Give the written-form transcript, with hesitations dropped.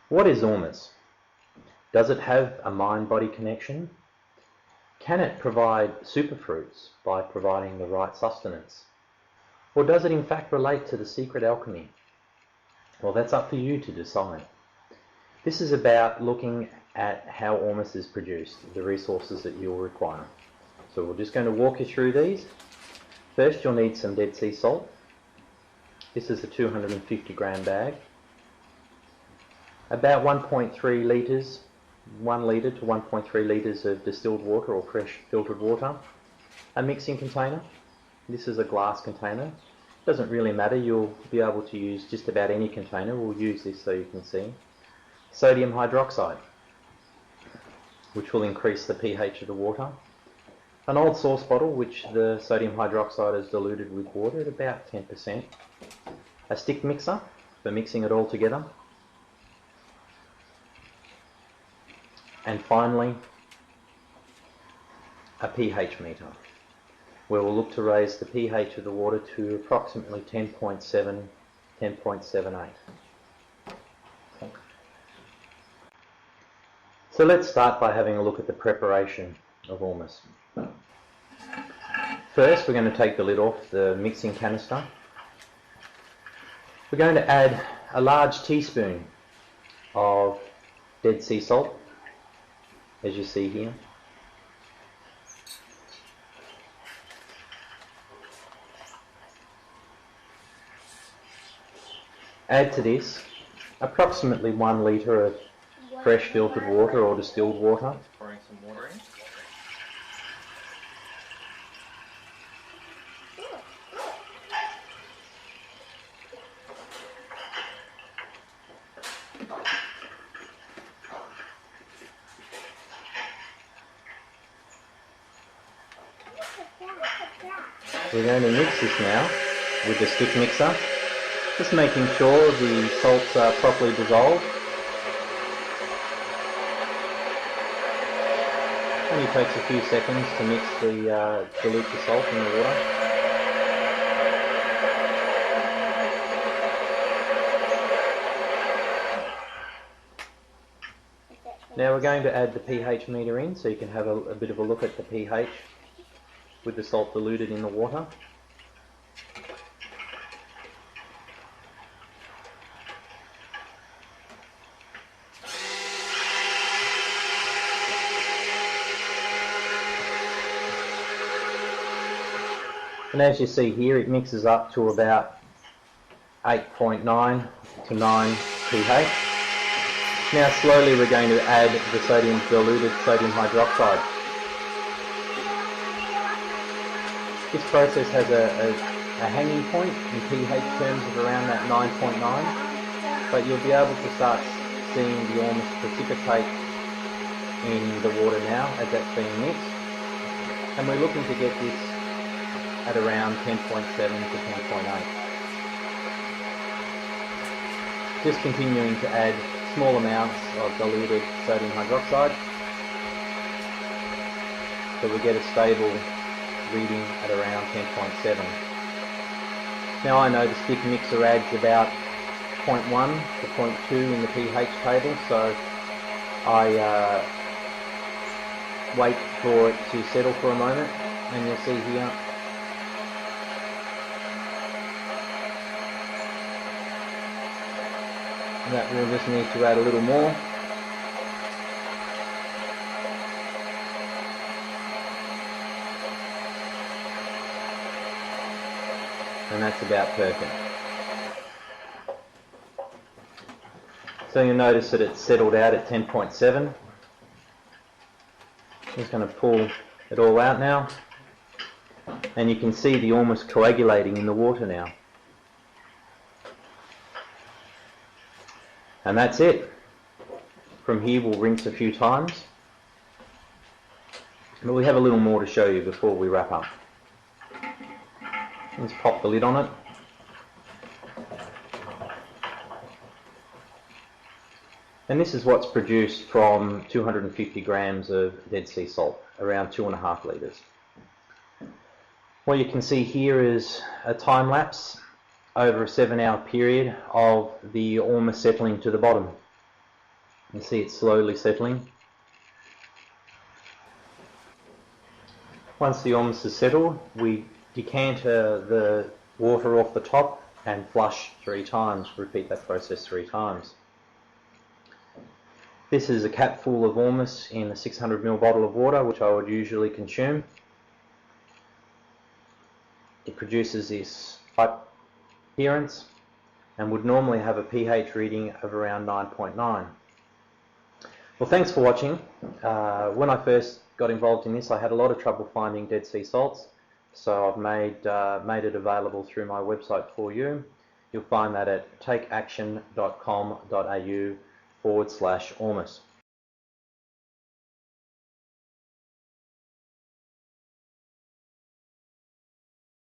What is Ormus? Does it have a mind-body connection? Can it provide superfruits by providing the right sustenance? Or does it in fact relate to the secret alchemy? Well, that's up for you to decide. This is about looking at how Ormus is produced, the resources that you'll require. So we're just going to walk you through these. First, you'll need some Dead Sea salt. This is a 250 gram bag. About 1.3 litres, 1 litre to 1.3 litres of distilled water or fresh filtered water. A mixing container. This is a glass container. Doesn't really matter, you'll be able to use just about any container. We'll use this so you can see. Sodium hydroxide, which will increase the pH of the water. An old sauce bottle, which the sodium hydroxide is diluted with water at about 10%. A stick mixer for mixing it all together. And finally, a pH meter, where we'll look to raise the pH of the water to approximately 10.7, 10.78. So let's start by having a look at the preparation of Ormus. First, we're going to take the lid off the mixing canister. We're going to add a large teaspoon of Dead Sea salt, as you see here. Add to this approximately 1 litre of fresh filtered water or distilled water. Pouring some water in. We're going to mix this now with the stick mixer, just making sure the salts are properly dissolved. Only takes a few seconds to mix dilute the salt in the water. Now we're going to add the pH meter in so you can have a bit of a look at the pH with the salt diluted in the water. And as you see here, it mixes up to about 8.9 to 9 pH. Now slowly we're going to add the diluted sodium hydroxide. This process has a hanging point in pH terms of around that 9.9, but you'll be able to start seeing the Ormus precipitate in the water now as that's being mixed. And we're looking to get this at around 10.7 to 10.8. Just continuing to add small amounts of diluted sodium hydroxide so we get a stable reading at around 10.7. Now I know the stick mixer adds about 0.1 to 0.2 in the pH table, so I wait for it to settle for a moment, and you'll see here that we'll just need to add a little more. And that's about perfect. So you'll notice that it's settled out at 10.7. Just going to pull it all out now. And you can see the Ormus coagulating in the water now. And that's it. From here we'll rinse a few times. But we have a little more to show you before we wrap up. Let's pop the lid on it. And this is what's produced from 250 grams of Dead Sea salt, around 2.5 litres. What you can see here is a time lapse over a 7-hour period of the Ormus settling to the bottom. You see it's slowly settling. Once the Ormus is settled, we decanter the water off the top and flush 3 times. Repeat that process 3 times. This is a cap full of Ormus in a 600 ml bottle of water, which I would usually consume. It produces this type appearance and would normally have a pH reading of around 9.9. Well, thanks for watching. When I first got involved in this, I had a lot of trouble finding Dead Sea salts, so I've made it available through my website for you. You'll find that at takeaction.com.au/Ormus.